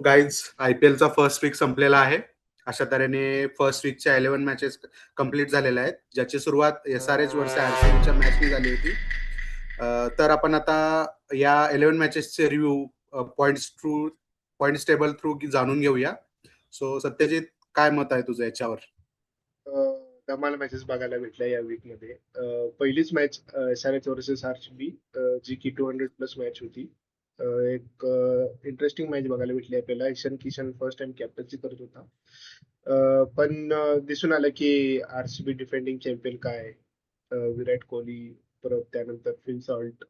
Guys, IPLचा first weak संपलेला आहे. अशा तऱ्हेने फर्स्ट वीकच्या 11 मॅचेस कंप्लीट झालेल्या आहेत, ज्याची सुरुवात SRH वर्सेस RCBच्या मॅचनी झाली होती. तर आपण आता या 11 मॅचेसचे रिव्ह्यू पॉइंट्स टेबल थ्रू जाणून घेऊया. सो सत्यजित, काय मत आहे तुझं याच्यावर? धमाल मॅचेस बघायला भेटल्या या वीक मध्ये. पहिलीच मॅच SRH वर्सेस RCB, जी की 200+ मॅच होती. एक इंटरेस्टिंग मॅच बघायला भेटली आपल्याला. Ishan Kishan first time captaincy करत होता, पण दिसून आलं की RCB डिफेंडिंग चॅम्पियन काय, विराट कोहली, परत त्यानंतर फिल सॉल्ट.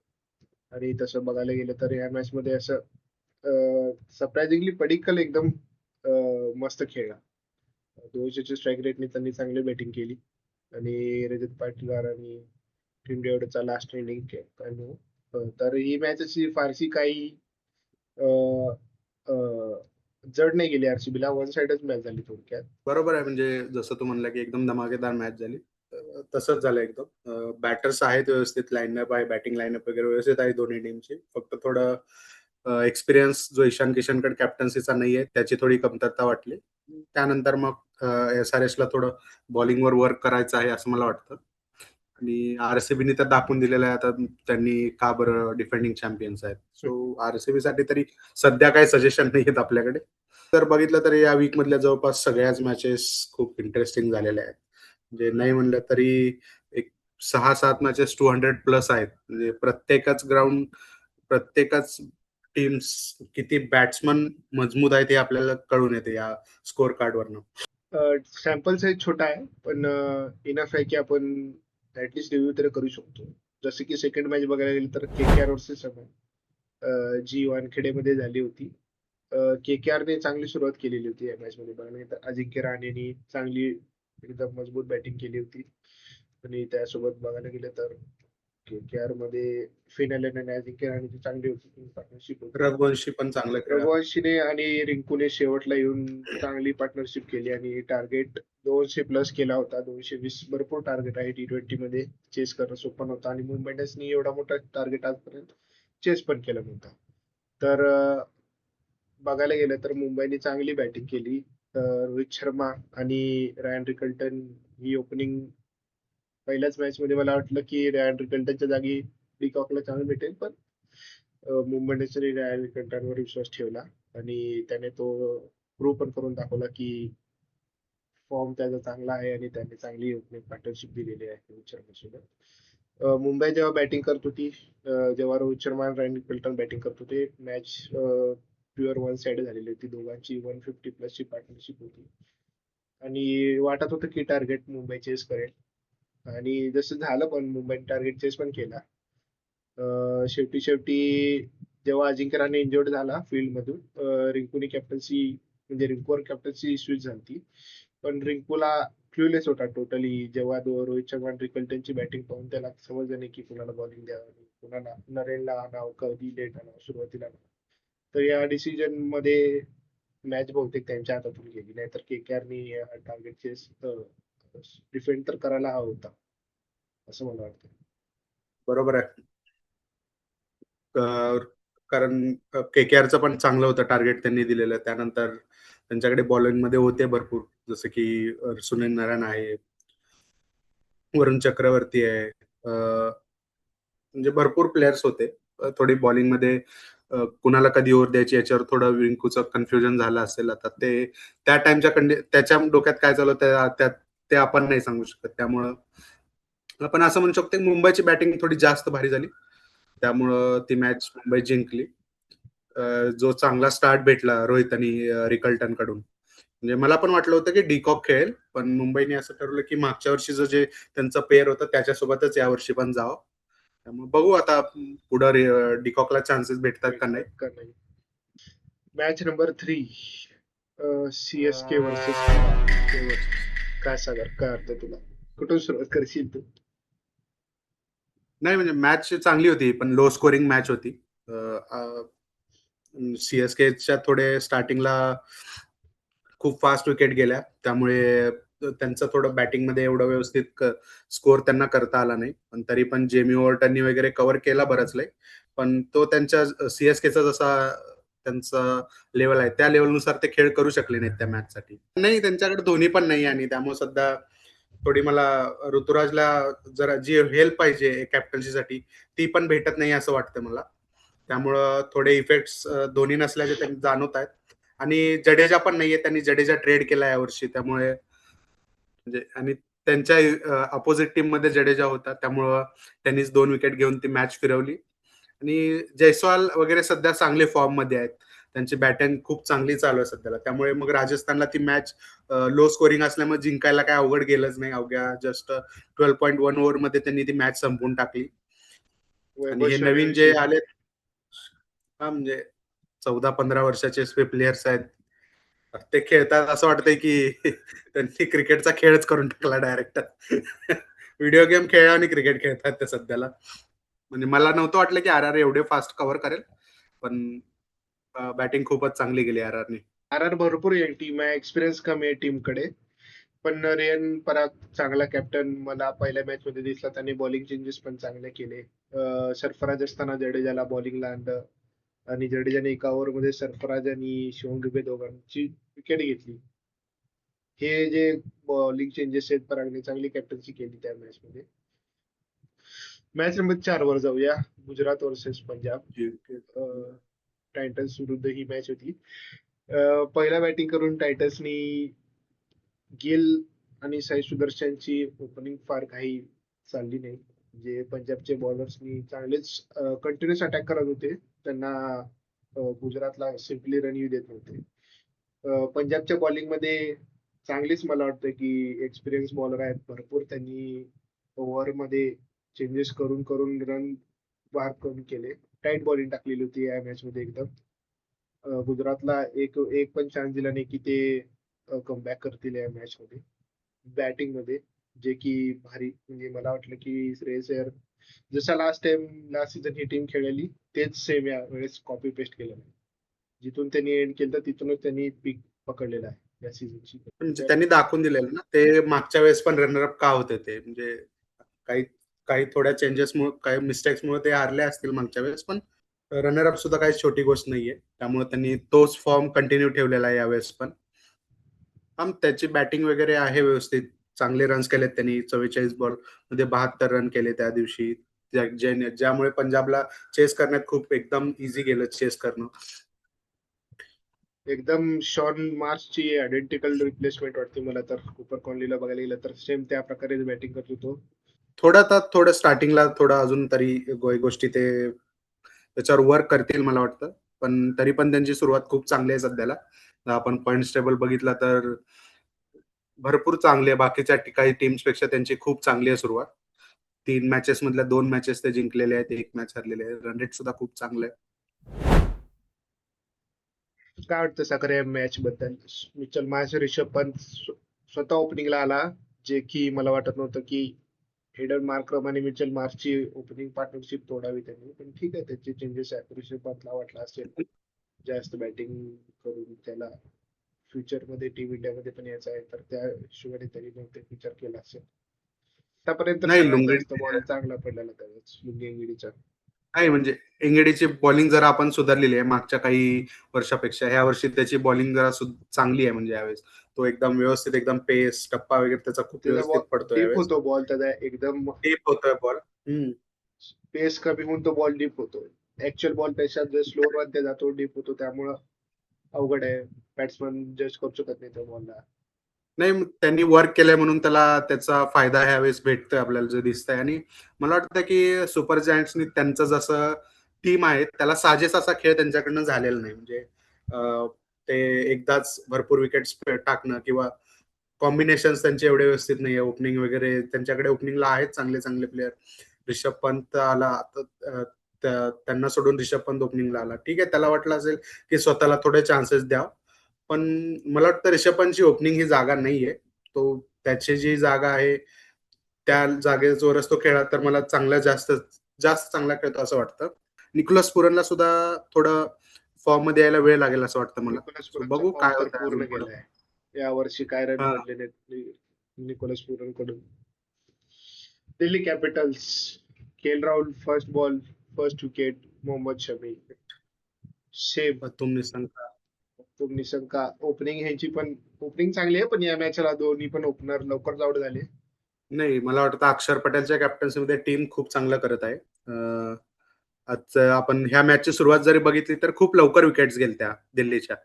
आणि तसं बघायला गेलं तर या मॅच मध्ये असं सरप्राइझिंगली पडिक्कल एकदम मस्त खेळला. 200च्या स्ट्राईक रेटने त्यांनी चांगली बॅटिंग केली आणि रजत पाटीदार आणि टीम डेव्हिडचा लास्ट इनिंग तर ही मॅच अशी फारशी काही जड नाही गेली. आरसीबीला वन साइडच मॅच झाली थोडक्यात. बरोबर आहे, म्हणजे जसं तू म्हणला की एकदम धमाकेदार मॅच झाली. तसंच झालं एकदम. बॅटर्स आहेत व्यवस्थित, लाईनअप आहे, बॅटिंग लाईनअप वगैरे व्यवस्थित आहे दोन्ही टीमची. फक्त थोडं एक्सपिरियन्स जो ईशान किशनकडे कॅप्टन्सीचा नाही आहे त्याची थोडी कमतरता वाटली. त्यानंतर मग SRH ला थोडं बॉलिंगवर वर्क करायचं आहे असं मला वाटतं. आणि RCBने तर दाखवून दिलेलं आहे आता त्यांनी का बरं डिफेंडिंग चॅम्पियन्स आहेत. सो RCB साठी तरी सध्या काही सजेशन नाही आहेत आपल्याकडे. तर बघितलं तर या वीक मधल्या जवळपास सगळ्याच मॅचेस खूप इंटरेस्टिंग झालेल्या आहेत. म्हणजे नाही म्हणलं तरी एक 6-7 मॅचेस 200+ आहेत. म्हणजे प्रत्येकच टीम्स किती बॅट्समन मजबूत आहेत हे आपल्याला कळून येते या स्कोर कार्ड वरनं. सॅम्पल साईज छोटा आहे, पण इनफ आहे की आपण ऍटलीस्ट रिव्ह्यू तरी करू शकतो. जसं की सेकंड मॅच बघायला गेलं तर KKR वर्सेस जी वानखेडेमध्ये झाली होती. KKR ने चांगली सुरुवात केलेली होती या मॅच मध्ये. बघायला अजिंक्य रहाणेने चांगली एकदम मजबूत बॅटिंग केली होती. आणि त्यासोबत बघायला गेलं तर KKR मध्ये फिन एलन आणि अजिंक्य रहाणेची चांगली होती पार्टनरशिप होती. रघुवंशी पण चांगलं खेळला. रघुवंशीने आणि रिंकूने शेवटला येऊन चांगली पार्टनरशिप केली आणि टार्गेट 200+ केला होता. 220 भरपूर टार्गेट आहे. T20 मध्ये चेस करणं सोपं नव्हतं आणि मुंबई इंडियन्सनी एवढा मोठा टार्गेट आजपर्यंत चेस पण केला नव्हता. तर बघायला गेलं तर मुंबईने चांगली बॅटिंग केली. रोहित शर्मा आणि रायन रिकल्टन ही ओपनिंग पहिल्याच मॅच मध्ये मला वाटलं की रायन रिकल्टनच्या जागी डिकॉकला चांगलं भेटेल, पण मुंबई इंडियन्सने रायन रिकल्टनवर विश्वास ठेवला आणि त्याने तो प्रूव्ह पण करून दाखवला की फॉर्म त्याचा चांगला आहे आणि त्याने चांगली ओपनिंग पार्टनरशिप दिलेली आहे रोहित शर्मासोबत. मुंबई जेव्हा बॅटिंग करत होती, जेव्हा रोहित शर्मा आणि रायन रिकल्टन बॅटिंग करत होते, मॅच प्युअर वन साइड झालेली होती. दोघांची 150+ ची पार्टनरशिप होती आणि वाटत होतं की टार्गेट मुंबई चेस करेल आणि जसं झालं, पण मुंबईने टार्गेट चेस पण केला. शेवटी जेव्हा अजिंक्य रहाणे इंजर्ड झाला फील्ड मधून, रिंकूने कॅप्टन्सी म्हणजे रिंकूवर कॅप्टन्सी स्विच झाली, पण रिंकूला क्लूलेस होता टोटली. जेव्हा रोहित शर्मा आणि रिकल्टनची बॅटिंग पाहून त्याला समजलं नाही की कुणाला बॉलिंग द्यावं, कुणाला नरेनला आणावं, कधी लेट आणावं, सुरुवातीला. तर या डिसिजन मध्ये मॅच बहुतेक त्यांच्या हातातून गेली. नाहीतर KKRने टार्गेट चेस डिफेंड तर करायला हवा होता असं मला वाटतं. बरोबर आहे. कारण KKRचं पण चांगलं होतं टार्गेट त्यांनी दिलेलं. त्यानंतर त्यांच्याकडे बॉलिंग मध्ये होते भरपूर, जसं की सुनील नारायण आहे, वरुण चक्रवर्ती आहे, म्हणजे भरपूर प्लेयर्स होते. थोडी बॉलिंग मध्ये कुणाला कधी ओव्हर द्यायची याच्यावर थोडं रिंकूचं कन्फ्युजन झालं असेल. आता ते त्या टाइमच्या त्याच्या डोक्यात काय चालू ते आपण नाही सांगू शकत. त्यामुळं आपण असं म्हणू शकतो की मुंबईची बॅटिंग थोडी जास्त भारी झाली, त्यामुळं ती मॅच मुंबई जिंकली. जो चांगला स्टार्ट भेटला रोहित आणि रिकल्टन कडून, म्हणजे मला पण वाटलं होतं की डिकॉक खेळेल, पण मुंबईने असं ठरवलं की मागच्या वर्षीचं जे त्यांचं पेअर होतं त्याच्यासोबतच यावर्षी पण जावं. त्यामुळे बघू आता पुढं डिकॉकला चान्सेस भेटतात का नाही. मॅच नंबर 3, CSK वर्सेस काय सागर, काय अर्थ तुला? कुठून सुरुवात करशील तू? नाही, म्हणजे मॅच चांगली होती, पण लो स्कोरिंग मॅच होती. CSKच्या थोडे स्टार्टिंगला खूप फास्ट विकेट गेल्या, त्यामुळे त्यांचं थोडं बॅटिंग मध्ये एवढं व्यवस्थित स्कोर त्यांना करता आला नाही. पण तरी पण जेमी वॉर्टननी वगैरे कव्हर केला बरंच लय. पण तो त्यांच्या CSKचा जसा त्यांचं लेवल आहे त्या लेवलनुसार ते खेळ करू शकले नाहीत त्या मॅचसाठी. नाही, त्यांच्याकडे धोनी पण नाही आणि त्यामुळे सध्या थोडी मला ऋतुराजला जरा जी हेल्प पाहिजे कॅप्टन्सीसाठी ती पण भेटत नाही असं वाटतं मला. त्यामुळं थोडे इफेक्ट्स धोनी नसल्याचे त्यांनी जाणवत आहेत. आणि जडेजा पण नाहीये, त्यांनी जडेजा ट्रेड केला यावर्षी, त्यामुळे म्हणजे आणि त्यांच्या अपोजिट टीम मध्ये जडेजा होता, त्यामुळं त्यांनीच 2 विकेट घेऊन ती मॅच फिरवली. आणि जयस्वाल वगैरे सध्या चांगले फॉर्म मध्ये आहेत. त्यांची बॅटिंग खूप चांगली चालू आहे सध्याला. त्यामुळे मग राजस्थानला ती मॅच लो स्कोरिंग असल्यामुळे जिंकायला काय अवघड गेलंच नाही. अवघ्या जस्ट 12.1 ओव्हरमध्ये त्यांनी ती मॅच संपवून टाकली. आणि वैभव हे नवीन जे सूर्यवंशी. आलेत, हा म्हणजे 14-15 वर्षाचे प्लेयर्स आहेत, ते खेळतात असं वाटतंय की त्यांनी क्रिकेटचा खेळच करून टाकला डायरेक्ट. व्हिडिओ गेम खेळा आणि क्रिकेट खेळतात ते सध्याला. म्हणजे मला नव्हतं वाटलं की आर आर एवढे फास्ट कव्हर करेल, पण बॅटिंग खूपच चांगली गेली आर आरनी. आर भरपूर टीम आहे, एक्सपिरियन्स कमी आहे टीमकडे. पण रियान पराग चांगला कॅप्टन मला पहिल्या मॅच मध्ये दिसला. त्यांनी बॉलिंग चेंजेस पण चांगले केले. सरफराज असताना जडेजाला बॉलिंगला आणलं आणि जडेजाने एका ओव्हर मध्ये सरफराज आणि शिवम दुबे दोघांची विकेट घेतली. हे जे बॉलिंग चेंजेस आहेत, परागने चांगली कॅप्टन्सी केली त्या मॅच मध्ये. मॅच नंबर 4 वर जाऊया. गुजरात वर्सेस पंजाब. टायटन्स विरुद्ध ही मॅच होती. पहिला बॅटिंग करून टायटन्सनी गिल आणि साई सुदर्शनची ओपनिंग फार काही चालली नाही. जे पंजाबचे बॉलर्सनी चांगलेच कंटिन्युअस अटॅक करत होते. त्यांना गुजरातला सिम्पली रन येऊ देत नव्हते. पंजाबच्या बॉलिंग मध्ये चांगलीच मला वाटतं की एक्सपिरियन्स बॉलर आहेत भरपूर. त्यांनी ओव्हर मध्ये चेंजेस करून करून रन बाहेर करून केले. टाईट बॉलिंग टाकलेली होती या मॅच मध्ये एकदम. गुजरातला एक एक पण चान्स दिला नाही की ते कमबॅक करतील या मॅच मध्ये बॅटिंग मध्ये. जे की भारी, म्हणजे मला वाटलं की श्रेयस अय्यर जसा लास्ट सीझन ही टीम खेळलेली तेच सेम या वेळेस कॉपी पेस्ट केलं नाही. जिथून त्यांनी एंड केलं तिथूनच त्यांनी पीक पकडलेला आहे या सीझनची. म्हणजे त्यांनी दाखवून दिलेलं ना, ते मागच्या वेळेस पण रनरअप का होते ते, म्हणजे काही काही थोड्या चेंजेसमुळे, काही मिस्टेक्समुळे ते हारले असतील मागच्या वेळेस, पण रनरअप सुद्धा काही छोटी गोष्ट नाहीये. त्यामुळे त्यांनी तोच फॉर्म कंटिन्यू ठेवलेला आहे यावेळेस पण. त्याची बॅटिंग वगैरे आहे व्यवस्थित. चांगले रन्स केलेत त्यांनी. 44 बॉल मध्ये 72 रन केले त्या दिवशी, ज्यामुळे पंजाबला चेस करण्यात खूप एकदम इझी गेलं चेस करणं. एकदम शॉन मार्सची आयडेंटिकल रिप्लेसमेंट वाटते मला तर. कुपर कॉन्लीला बघायला गेलं तर सेम त्या प्रकारे बॅटिंग करत होतो. थोडं स्टार्टिंगला थोडं अजून तरी गोष्टी ते त्याच्यावर वर्क करतील मला वाटतं. पण तरी पण त्यांची सुरुवात खूप चांगली आहे सध्याला. आपण पॉईंट्स टेबल बघितला तर भरपूर चांगली आहे. बाकीच्या काही टीम्स पेक्षा त्यांची खूप चांगली आहे सुरुवात. 3 मॅचेस मधल्या 2 मॅचेस ते जिंकलेले आहेत, 1 मॅच हरलेले आहे. रन रेट सुद्धा खूप चांगलं आहे. काय वाटतं साखर या मॅच बद्दल? मिचल मार्श, रिषभ पंत स्वतः ओपनिंगला आला, जे की मला वाटत नव्हतं की हेडर मार्क्रम आणि मिचेल मार्शची ओपनिंग पार्टनरशिप तोडावी त्यांनी. पण ठीक आहे, त्याचे चेंजेस आहेत. ऋषभ पंतला वाटलं असेल जास्त बॅटिंग करून त्याला फ्युचर मध्ये टीम इंडिया मध्ये पण यायचं आहे, तर त्या हिशोबाने त्यांनी बहुतेक विचार केला असेल. आतापर्यंत नाही, सगळ्यात लुंगडी जास्त बॉल चांगला पडलेला त्यावेळेस लुंगी. नाही, म्हणजे इंगडीची बॉलिंग जरा आपण सुधारलेली आहे मागच्या काही वर्षापेक्षा. ह्या वर्षी त्याची बॉलिंग जरा चांगली आहे. म्हणजे यावेळेस तो एकदम व्यवस्थित, एकदम पेस टप्पा वगैरे त्याचा खूप त्याचा व्यवस्थित बॉल पडतो डीप यावेळेस. होतो, बॉल त्याचा एकदम डीप होतोय बॉल. पेस कमी होऊन तो बॉल डीप होतो. ऍक्च्युअल बॉल पेक्षा जर स्लो मध्ये जातो डीप होतो, त्यामुळं अवघड आहे. बॅट्समन जज करू शकत नाही त्या बॉलला. नाही, त्यांनी वर्क केलंय म्हणून त्याला त्याचा फायदा ह्यावेळेस भेटतोय आपल्याला जे दिसतंय. आणि मला वाटतं की सुपर जायंट्सनी त्यांचं जसं टीम आहे त्याला साजेस असा खेळ त्यांच्याकडनं झालेला नाही. म्हणजे ते एकदाच भरपूर विकेट्स टाकणं किंवा कॉम्बिनेशन त्यांचे एवढे व्यवस्थित नाहीये. ओपनिंग वगैरे त्यांच्याकडे ओपनिंगला आहेत चांगले चांगले प्लेयर. रिषभ पंत आला, त्यांना सोडून रिषभ पंत ओपनिंगला आला. ठीक आहे, त्याला वाटलं असेल की स्वतःला थोडे चान्सेस द्या. पण मला वाटतं रिषभ पंतची ओपनिंग ही जागा नाहीये. तो त्याची जी जागा आहे त्या जागेवरच तो खेळला तर मला जास्त जास्त चांगला खेळतो असं वाटतं. निकोलस पुरनला सुद्धा थोडं फॉर्म मध्ये यायला वेळ लागेल असं वाटतं मला. निकोलस सो पुरनचा बघू फॉर्म काय तर होतं पूर्ण अजून पुढं. गेलाय. या वर्षी काय रन हा, पडले नाहीत निकोलस पुरन कडून. Delhi Capitals, KL Rahul first ball first wicket, Mohammed Shami. Same तुम निसंका ओपनिंग ह्यांची पण ओपनिंग चांगली आहे, पण या मॅचला दोन्ही पण ओपनर लवकर आउट झाले. नाही, मला वाटतं अक्षर पटेलच्या कॅप्टन्सीमध्ये टीम खूप चांगलं करत आहे. आज आपण ह्या मॅचची सुरुवात जरी बघितली तर खूप लवकर विकेट्स गेल्या दिल्लीच्या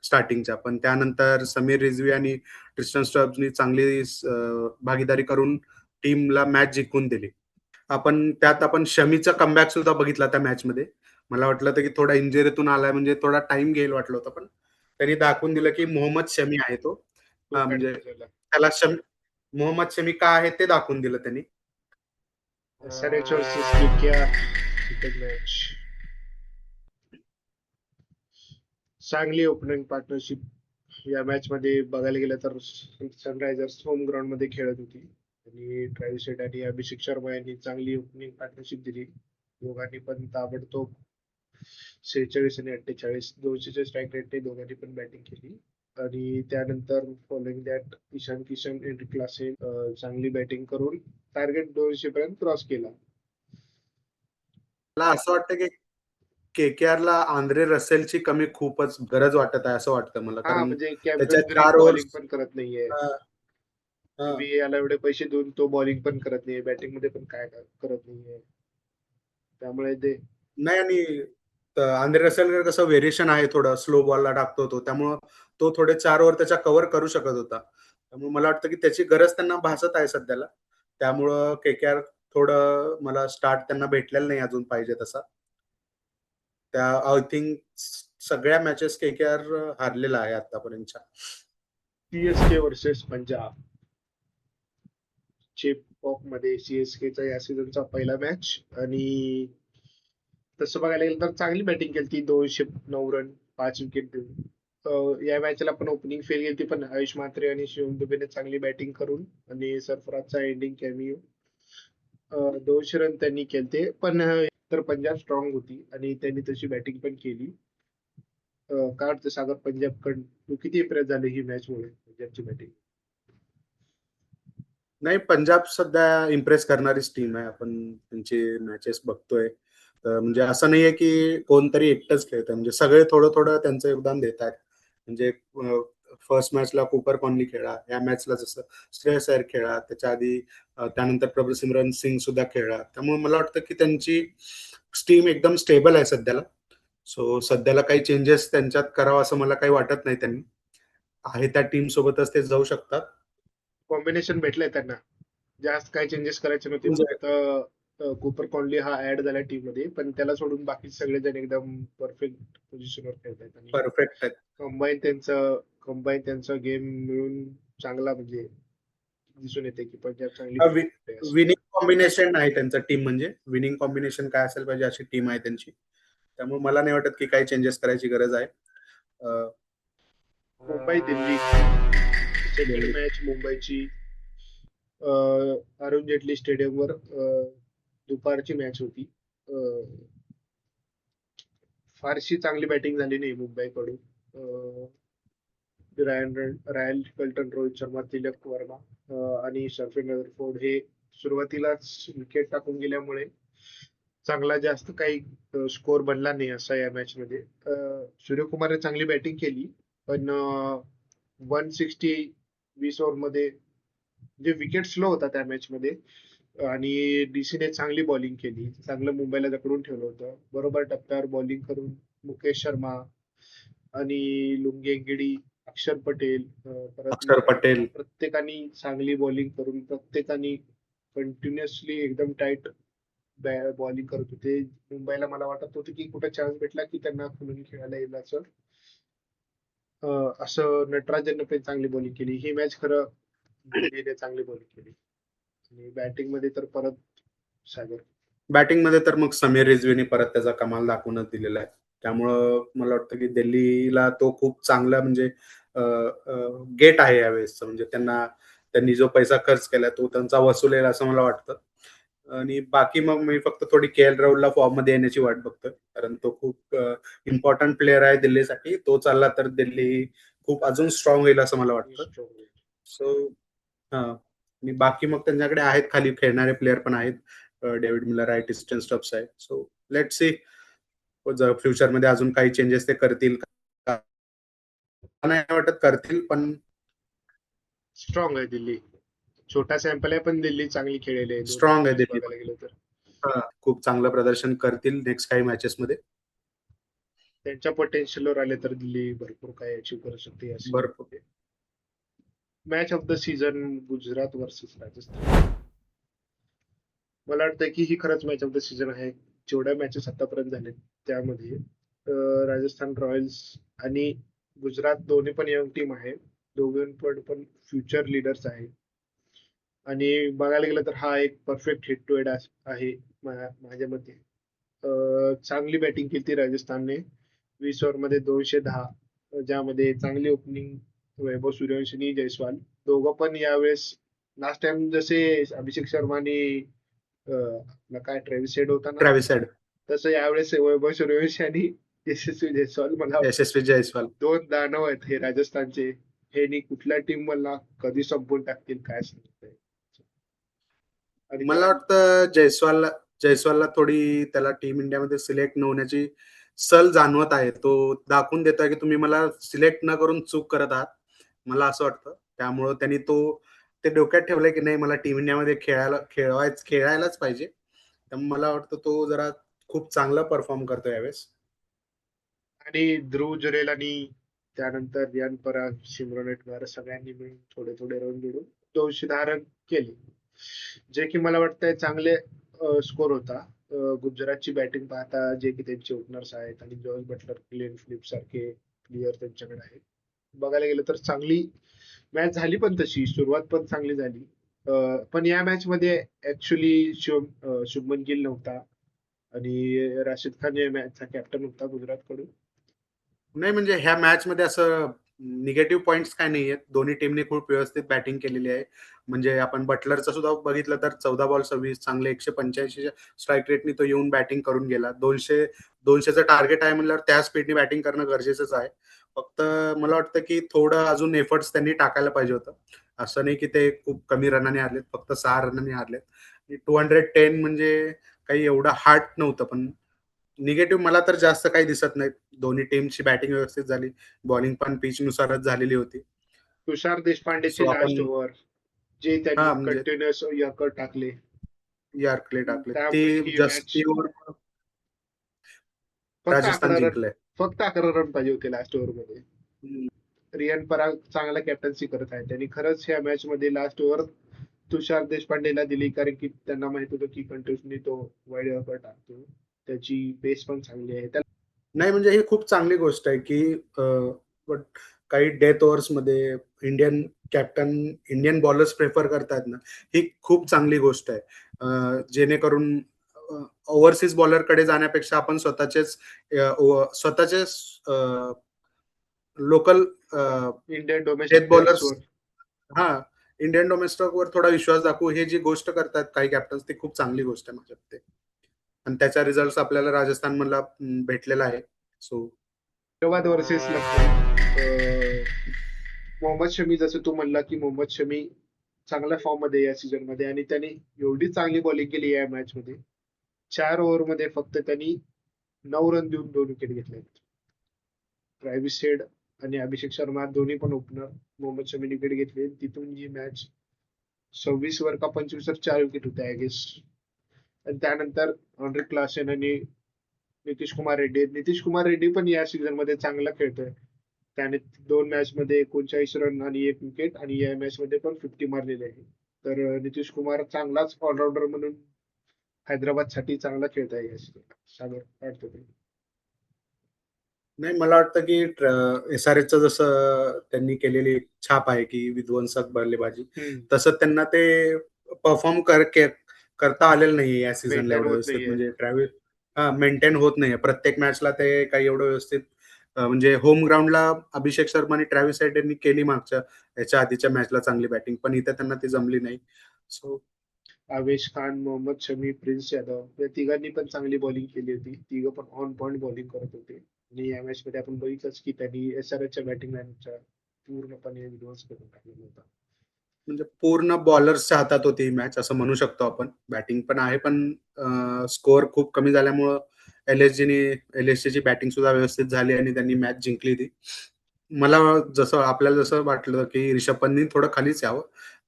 स्टार्टिंगच्या, पण त्यानंतर समीर रिझवी आणि ट्रिस्टन स्टब्सनी चांगली भागीदारी करून टीमला मॅच जिंकून दिली. आपण शमीचा कमबॅक सुद्धा बघितला त्या मॅच मध्ये. मला वाटलं होतं की थोडा इंजुरीतून आलाय म्हणजे थोडा टाइम घेईल वाटलं होतं, पण त्यांनी दाखवून दिलं की मोहम्मद शमी आहे तो. तो हा, म्हणजे बॅटिंग केला. त्याला मोहम्मद शमी का आहे ते दाखवून दिलं त्यांनी. SRH versus KKR cricket match. चांगली ओपनिंग पार्टनरशिप या मॅच मध्ये बघायला गेलं तर सनरायझर्स होम ग्राउंड मध्ये खेळत होती आणि ट्रॅव्हिस हेड आणि अभिषेक शर्मा यांनी चांगली ओपनिंग पार्टनरशिप दिली. दोघांनी पण ताबडतोब 46 आणि 48 200च्या स्ट्राईक रेटने दोघांनी पण बॅटिंग केली. आणि त्यानंतर following that Ishan Kishan entry classes चांगली बॅटिंग करून टार्गेट 200 पर्यंत क्रॉस केला. मला असं वाटतं की केकेआर ला आंद्रे रसेलची कमी खूपच गरज वाटत आहे असं वाटतं मला, हा, कारण म्हणजे त्याच्या कॅम्पन ग्रीन 4 ओव्हर्स. बॉलिंग पण करत नाहीये. हा. तुम्ही याला एवढे पैसे देऊन तो बॉलिंग पण करत नाहीये, बॅटिंग मध्ये पण काय करत नाहीये. त्यामुळे ते नाही, आणि आंद्रे रसेल कसं व्हेरिएशन आहे, थोडं स्लो बॉलला टाकतो तो, त्यामुळं तो थोडे 4 ओव्हर त्याच्या कव्हर करू शकत होता. त्यामुळे मला वाटतं की त्याची गरज त्यांना भासत आहे सध्याला. त्यामुळं केकेआर थोडं मला स्टार्ट त्यांना भेटलेला नाही अजून पाहिजे तसा. त्या आय थिंक सगळ्या मॅचेस केकेआर हारलेला आहे आतापर्यंतच्या. CSK वर्सेस पंजाब चेपॉक मध्ये CSKचा या सीझनचा पहिला मॅच. आणि तसं बघायला गेलं तर चांगली बॅटिंग केली ती, 209 रन 5 विकेट देऊन. या मॅचला पण ओपनिंग फेल गेली, पण आयुष म्हात्रे आणि शिवम दुबेने चांगली बॅटिंग करून आणि सरफराजचा एंडिंग कॅमिओ 200 रन त्यांनी केलते. पण तर पंजाब स्ट्रॉंग होती आणि त्यांनी तशी बॅटिंग पण केली. काय वाटतं सागर, पंजाब तू किती इम्प्रेस झाली ही मॅच मुळे पंजाबची बॅटिंग? नाही, पंजाब सध्या इम्प्रेस करणारीच टीम आहे. आपण त्यांचे मॅचेस बघतोय, म्हणजे असं नाहीये की कोणतरी एकटंच खेळतंय, म्हणजे सगळे थोडं थोडं त्यांचं योगदान देत आहेत. म्हणजे फर्स्ट मॅचला कुपर कॉन्ली खेळा, या मॅचला जसं श्रेयस अय्यर खेळा, त्याच्या आधी त्यानंतर प्रभसिमरन सिंग सुद्धा खेळा. त्यामुळे मला वाटतं की त्यांची टीम एकदम स्टेबल आहे सध्याला. सो सध्याला काही चेंजेस त्यांच्यात करावं असं मला काही वाटत नाही. त्यांनी आहे त्या टीम सोबतच ते जाऊ शकतात. कॉम्बिनेशन भेटलंय त्यांना, जास्त काही चेंजेस करायचे नव्हते. म्हणजे फक्त कुपर कॉन्ली हा ऍड झाला टीम मध्ये, पण त्याला सोडून बाकी सगळेजण एकदम परफेक्ट पोझिशनवर खेळतात. आणि परफेक्ट आहेत. कंबाईन त्यांचा गेम मिळून चांगला म्हणजे दिसून येते की पंजाब चांगली बॅटिंग करते असं. विनिंग कॉम्बिनेशन आहे त्यांचं टीम, म्हणजे विनिंग कॉम्बिनेशन काय असेल पाहिजे अशी टीम आहे त्यांची. त्यामुळे मला नाही वाटत की काही चेंजेस करायची गरज आहे. मुंबई दिल्ली सेकंड दिल्ली मॅच मुंबईची अरुण जेटली स्टेडियमवर दुपारची मॅच होती. फारशी चांगली बॅटिंग झाली नाही मुंबईकडून. रायन कल्टन, रोहित शर्मा, तिलक वर्मा आणि शर्फिन रदरफोर्ड हे सुरुवातीलाच विकेट टाकून गेल्यामुळे चांगला जास्त काही स्कोर बनला नाही असा या मॅच मध्ये. सूर्यकुमारने चांगली बॅटिंग केली, पण 160 20 ओव्हर मध्ये जे विकेट स्लो होता त्या मॅच मध्ये. आणि डीसीने चांगली बॉलिंग केली, चांगलं मुंबईला जकडून ठेवलं होतं. बरोबर टप्प्यावर बॉलिंग करून मुकेश शर्मा आणि लुंगी एंगिडी, अक्षर पटेल, परत अक्षर पटेल. प्रत्येकाने चांगली बॉलिंग करून प्रत्येकाने कंटिन्युअसली एकदम टाईट बॉलिंग करत होते. मुंबईला मला वाटत होतं की कुठे चान्स भेटला की त्यांना खुलून खेळायला येईल असं. असं नटराजनने पण चांगली बॉलिंग केली ही मॅच. खरं दिल्लीने चांगली बॉलिंग केली. आणि बॅटिंग मध्ये तर परत सागर. बॅटिंग मध्ये तर मग समीर रिझवीने परत त्याचा कमाल दाखवूनच दिलेला आहे. त्यामुळं मला वाटतं की दिल्लीला तो खूप चांगला म्हणजे गेट आहे यावेळेस. म्हणजे त्यांनी जो पैसा खर्च केला तो त्यांचा वसुलेला असं मला वाटतं. आणि बाकी मग मी फक्त थोडी KL राहुलला फॉर्म मध्ये येण्याची वाट बघतोय, कारण तो खूप इम्पॉर्टंट प्लेअर आहे दिल्लीसाठी. तो चालला तर दिल्ली खूप अजून स्ट्रॉंग होईल असं मला वाटतं. सो हा, आणि बाकी मग त्यांच्याकडे आहेत खाली खेळणारे प्लेअर पण आहेत. डेव्हिड मिलर आहे, टिस्टन स्टब्स आहे. So let's see. जर फ्युचरमध्ये अजून काही चेंजेस ते करतील का? नाही वाटत करतील, पण स्ट्रॉंग आहे दिल्ली. छोटा सॅम्पल आहे, पण दिल्ली चांगली खेळलेली आहे 2 स्ट्रॉंग आहे मॅचेस दिल्ली पण. बघायला गेलं तर. हां, खूप चांगलं प्रदर्शन करतील नेक्स्ट काही मॅचेसमध्ये. त्यांच्या पोटेन्शियलवर आले तर दिल्ली भरपूर काही अचीव्ह करू शकते या भरपूर. सीझनमध्ये. Match of the season Gujarat versus Rajasthan. मला वाटतं की ही खरंच मॅच ऑफ द सीझन आहे. जेवढ्या मॅचेस आतापर्यंत झालेत त्यामध्ये राजस्थान रॉयल्स आणि गुजरात दोन्ही पण यंग टीम आहे. दोघांकडे पण फ्युचर लीडर्स आहे. आणि बघायला गेलं तर हा एक परफेक्ट हेड टू हेड आहे माझ्या मते. चांगली बॅटिंग केली राजस्थानने. 20 ओव्हरमध्ये 210, ज्यामध्ये चांगली ओपनिंग वैभव सूर्यवंशी आणि जयस्वाल दोघं पण यावेळेस लास्ट टाइम जसे अभिषेक शर्मा आणि आपला काय ट्रेव्हिस हेड होता ना, ट्रॅव्हिस हेड, तसं यावेळेस वैभव सूर्यवंशी आणि यशस्वी जयस्वाल मला यशस्वी जायस्वाल. दोन दानव आहेत हे राजस्थानचे. हे नी कुठल्या टीम मला कधी संपवून टाकतील काय सांगताय. आणि मला वाटतं जयस्वालला थोडी त्याला टीम इंडियामध्ये सिलेक्ट न होण्याची सल जाणवत आहे. तो दाखवून देतोय की तुम्ही मला सिलेक्ट न करून चूक करत आहात. मला असं वाटतं. त्यामुळं त्यांनी ते डोक्यात ठेवलंय की नाही, मला टीम इंडियामध्ये खेळायलाच पाहिजे. त्यामुळे मला वाटतं तो जरा खूप चांगला परफॉर्म करतो यावेळेस. आणि ध्रुव जुरेल आणि त्यानंतर रियान पराग, सिमरन हेटमायर सगळ्यांनी मिळून थोडे थोडे रन जोडून 210 रन केले, जे की मला वाटतंय चांगले स्कोर होता. गुजरातची बॅटिंग पाहता जे की त्यांचे ओपनर्स आहेत आणि जॉर्ज बटलर, ग्लेन फिलिप सारखे प्लेयर त्यांच्याकडे आहेत. बघायला गेलं तर चांगली मॅच झाली, पण तशी सुरुवात पण चांगली झाली. पण या मॅच मध्ये ऍक्च्युली शुभमन गिल नव्हता आणि राशिद खान या मॅचचा कॅप्टन होता गुजरात कडून. नाही म्हणजे ह्या मॅचमध्ये असं निगेटिव्ह पॉइंट्स काय नाहीयेत. दोन्ही टीमने खूप व्यवस्थित बॅटिंग केलेली आहे. म्हणजे आपण बटलरचं सुद्धा बघितलं तर 14 बॉल 26 चांगले 185 स्ट्राईक रेटनी तो येऊन बॅटिंग करून गेला. 200चं टार्गेट आहे म्हणल्यावर त्या स्पीडने बॅटिंग करणं गरजेचंच आहे. फक्त मला वाटतं की थोडं अजून एफर्ट्स त्यांनी टाकायला पाहिजे होतं. असं नाही की ते खूप कमी रनाने हारलेत, फक्त 6 रनांनी हारलेत. 210 म्हणजे काही एवढं हार्ड नव्हतं, पण निगेटिव्ह मला तर जास्त काही दिसत नाहीत. दोन्ही टीमची बॅटिंग व्यवस्थित झाली. बॉलिंग पण पिच नुसारच झालेली होती. तुषार सो देशपांडेची लास्ट आपण ओव्हर जे त्यांनी हां, म्हणजे कंटिन्युअस यॉर्कर टाकले, यार्कले टाकले. ती त्यामुळे ही जस्ट मॅच ती ओव्हर फक्त राजस्थान 11 रन जिंकलंय. फक्त 11 रन पाहिजे होते लास्ट ओव्हर मध्ये. हं. रियान पराग चांगला कॅप्टन्सी करत आहे. त्यांनी खरंच ह्या मॅच मध्ये लास्ट ओव्हर तुषार देशपांडेला दिली, कारण की त्यांना माहित होतं की कंटिन्युअसली तो वाईड यॉर्कर टाकतो. त्याची पेस पण चांगली आहे. नाही म्हणजे ही खूप चांगली गोष्ट आहे, की बट काही डेथ ओव्हर्समध्ये Indian captain Indian bowlers prefer करतात ना, ही खूप चांगली गोष्ट आहे. जेणेकरून ओव्हरसीज बॉलरकडे जाण्यापेक्षा आपण स्वतःचेच local Indian death domestic bowlers प्लेयर्सवर हां, इंडियन डोमेस्टिकवर थोडा विश्वास दाखवू, हे जी गोष्ट करतात काही कॅप्टन्स, ती खूप चांगली गोष्ट आहे माझ्या मते. आणि त्याचा रिझल्ट आपल्याला राजस्थानमधला भेटलेला आहे. So Hyderabad versus Lucknow. मोहम्मद शमी, जसं तू म्हणला की मोहम्मद शमी चांगल्या फॉर्म मध्ये या सीझन मध्ये, आणि त्याने एवढी चांगली बॉलिंग केली या मॅच मध्ये. 4 ओव्हर मध्ये फक्त त्यांनी 9 रन देऊन 2 विकेट घेतले. ट्रॅव्हिस हेड आणि अभिषेक शर्मा दोन्ही पण ओपनर, मोहम्मद शमीने विकेट घेतले. तिथून ही मॅच 26 वर का 25 वर 4 विकेट होते आय गेस. आणि त्यानंतर अँड्रे क्लासेन आणि नितीश कुमार रेड्डी पण या सीझन मध्ये चांगला खेळतोय. त्याने 2 मॅच मध्ये 39 रन आणि 1 विकेट, आणि या मॅच मध्ये पण 50 मारलेले आहे. तर नितीश कुमार चांगलाच ऑलराऊंडर म्हणून हैदराबाद साठी चांगला खेळत आहे या सीझनला. सागर काय वाटतं तुला? नाही मला वाटतं की SRHचं जसं त्यांनी केलेली छाप आहे की विध्वंसक बल्लेबाजी, हम्म. तसं त्यांना ते परफॉर्म करता आलेलं नाहीये या सीझनला मेंटेन एवढं होत व्यवस्थित. नाहीये. म्हणजे मेंटेन होत नाहीये. प्रत्येक मॅचला ते काही एवढं व्यवस्थित म्हणजे होम ग्राउंडला अभिषेक शर्मा आणि ट्रॅव्हिस हेड यांनी केली याच्या आधीच्या मॅचला चांगली बॅटिंग, पण इथे त्यांना ती जमली नाही. सो आवेश खान, मोहम्मद शमी, प्रिन्स यादव या तिघांनी पण चांगली बॉलिंग केली होती. तिघं पण ऑन पॉइंट बॉलिंग करत होते. आणि या मॅच मध्ये आपण बघितलंच की त्यांनी एसआरएचच्या बॅटिंग लाईनच्या पूर्णपणे विध्वंस करून टाकलेला होता. म्हणजे पूर्ण बॉलर्सच्या हातात होती ही मॅच असं म्हणू शकतो आपण. बॅटिंग पण आहे, पण स्कोअर खूप कमी झाल्यामुळं एलएसजीची बॅटिंग सुद्धा व्यवस्थित झाली आणि त्यांनी मॅच जिंकली ती. मला आपल्याला जसं वाटलं की रिषभ पंतनी थोडं खालीच यावं,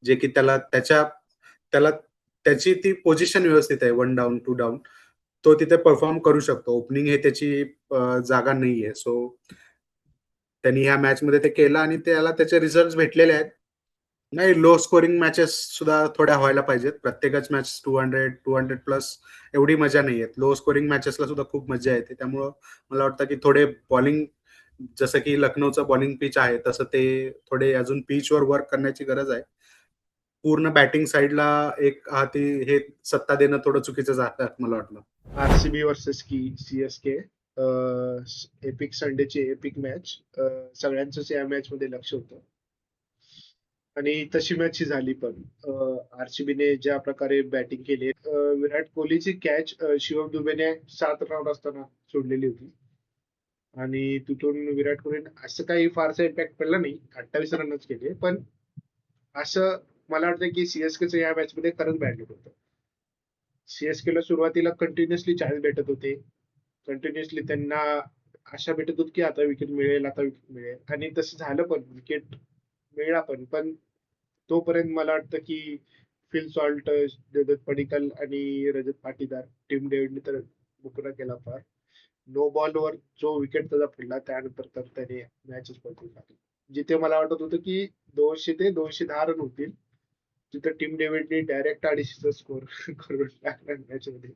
जे की त्याला त्याची ती पोझिशन व्यवस्थित आहे, 1 डाउन, 2 डाउन. तो तिथे परफॉर्म करू शकतो. ओपनिंग हे त्याची जागा नाहीये. सो त्यांनी ह्या मॅचमध्ये ते केलं आणि त्याला त्याचे रिझल्ट भेटलेले आहेत. नाही, लो स्कोरिंग मॅचेस सुद्धा थोड्या व्हायला पाहिजेत. प्रत्येकच मॅच 200 प्लस एवढी मजा नाही येत. लो स्कोरिंग मॅचेसला सुद्धा खूप मजा येते. त्यामुळं मला वाटतं की थोडे बॉलिंग, जसं की लखनौचं बॉलिंग पिच आहे, तसं ते थोडे अजून पिचवर वर्क करण्याची गरज आहे. पूर्ण बॅटिंग साईडला एक हाती हे सत्ता देणं थोडं चुकीचं जातं मला वाटलं. आरसीबी वर्सेस सीएसके, एपिक संडेची एपिक मॅच. सगळ्यांचंच या मॅच मध्ये लक्ष होतं आणि तशी मॅच ही झाली पण. आरसीबीने ज्या प्रकारे बॅटिंग केली, विराट कोहलीची कॅच शिवम दुबेने 7 राऊंड असताना सोडलेली होती आणि तिथून विराट कोहलीने असं काही फारसा इम्पॅक्ट पडला नाही, 28 रनच केले. पण असं मला वाटतं की सीएसकेचं या मॅच मध्ये खरंच बॅड लक होतं. सीएसकेला सुरुवातीला कंटिन्युअसली चान्स भेटत होते, कंटिन्युअसली त्यांना आशा भेटत होती की आता विकेट मिळेल, आता विकेट मिळेल, आणि तसं झालं पण. विकेट मिळाला पण तोपर्यंत मला वाटतं की फिल सॉल्ट, जगत पडिक्कल आणि रजत पाटीदार, टीम डेव्हिडने तर बुकरा केला फार. नो बॉलवर जो विकेट त्याचा पडला त्यानंतर तर त्याने मॅचच पळवून टाकली. जिथे मला वाटत होतं की 200 ते 210 रन होतील, तिथं टीम डेव्हिडने डायरेक्ट 250चा स्कोर करून टाकला मॅच मध्ये.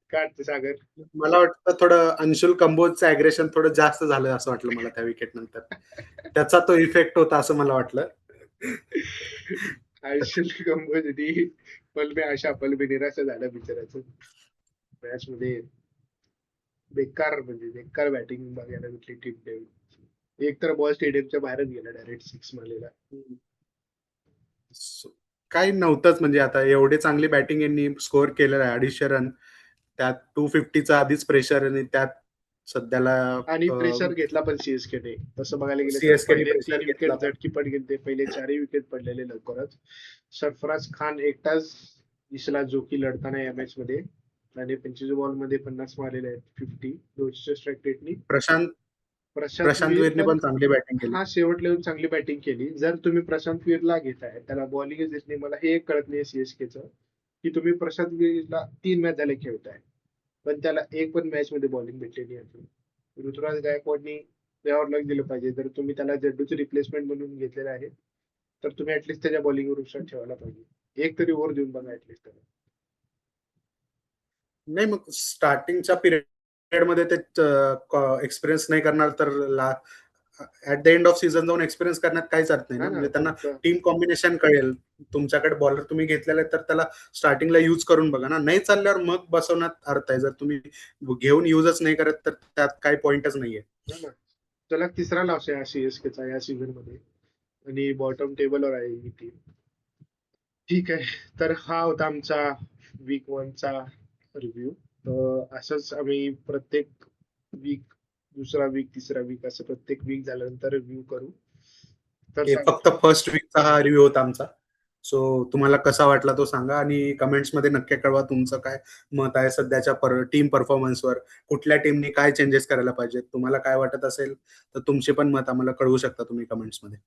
काय वाटतं सागर? मला वाटतं थोडं अंशुल कंबोजचं अग्रेशन थोडं जास्त झालं असं वाटलं मला त्या विकेट नंतर. त्याचा तो इफेक्ट होता असं मला वाटलं. आयुष्यात कंपोज पल में आशा पल में निराशा झाला बिचाराचं मॅच मध्ये. बेकार बॅटिंग बघायला भेटली टीम डेव्हिड. एक तर बॉल स्टेडियमच्या बाहेरच गेला, डायरेक्ट 6 मारलेला. काही नव्हतंच, म्हणजे आता एवढी चांगली बॅटिंग यांनी स्कोअर केलेलं आहे, 250 रन, त्यात 250चा आधीच प्रेशर, आणि त्यात सध्याला आणि प्रेशर घेतला पण सीएसकेने. तसं बघायला गेलं तर सीएसकेने पहिले प्रेशर 3 घेतला विकेट पण. झटकी गेले, पहिले 4 विकेट पडलेले लवकरच. सरफराज खान एकटाच दिसला जो की लढताना या मॅच मध्ये, आणि 25 बॉल मध्ये 50 मारलेले आहेत, 50, 200 स्ट्राईक रेटनी. प्रशांत प्रशांत प्रशांत वीर वीरने पण पण चांगली बॅटिंग केली. हा शेवटला येऊन चांगली बॅटिंग केली. जर तुम्ही प्रशांत वीरला घेताय, त्याला बॉलिंगच देत नाही, मला हे एक कळत नाही सीएसकेचं की तुम्ही प्रशांत वीरला 3 मॅच झाले खेळताय पण त्याला एक पण मॅच मध्ये बॉलिंग भेटलेली अजून. ऋतुराज गायकवाडनी त्यावर लक्ष दिलं पाहिजे. जर तुम्ही त्याला जड्डूची रिप्लेसमेंट म्हणून घेतलेलं आहे, तर तुम्ही ऍटलीस्ट त्याच्या बॉलिंगवर विश्वास ठेवायला पाहिजे. एक तरी ओव्हर देऊन बघा ऍटलीस्ट त्याला. नाही, मग स्टार्टिंगच्या पिरियड मध्ये ते एक्सपिरियन्स नाही करणार तर at the end of season जाऊन एक्सपिरियन्स करण्यात काहीच अर्थ नाही हा ना. ना, म्हणजे त्यांना फक्त टीम कॉम्बिनेशन कळेल. तुमच्याकडे बॉलर तुम्ही घेतलेला आहे तर त्याला स्टार्टिंगला यूज करून बघा ना. नाही चालल्यावर मग बसवण्यात अर्थ आहे. जर तुम्ही घेऊन युजच नाही करत तर त्यात काही पॉइंटच नाहीये. हा ना. त्याला तिसरा लॉस आहे सीएसकेचा या सीझन मध्ये, आणि बॉटम टेबलवर आहे ही टीम. ठीक आहे, तर हा होता आमचा वीक 1चा रिव्ह्यू. असंच आम्ही प्रत्येक वीक, दुसरा वीक, तिसरा वीक, असं प्रत्येक वीक झाल्यानंतर रिव्ह्यू करू. तर हे फक्त फर्स्ट वीकचा हा रिव्ह्यू होता आमचा. सो तुम्हाला कसा वाटला तो सांगा, आणि कमेंट्स मध्ये नक्की कळवा तुमचं काय मत आहे सध्याच्या टीम परफॉर्मन्सवर. कुठल्या टीमने काय चेंजेस करायला पाहिजेत, तुम्हाला काय वाटत असेल तर तुमचे पण मत आम्हाला कळवू शकता तुम्ही कमेंट्स मध्ये.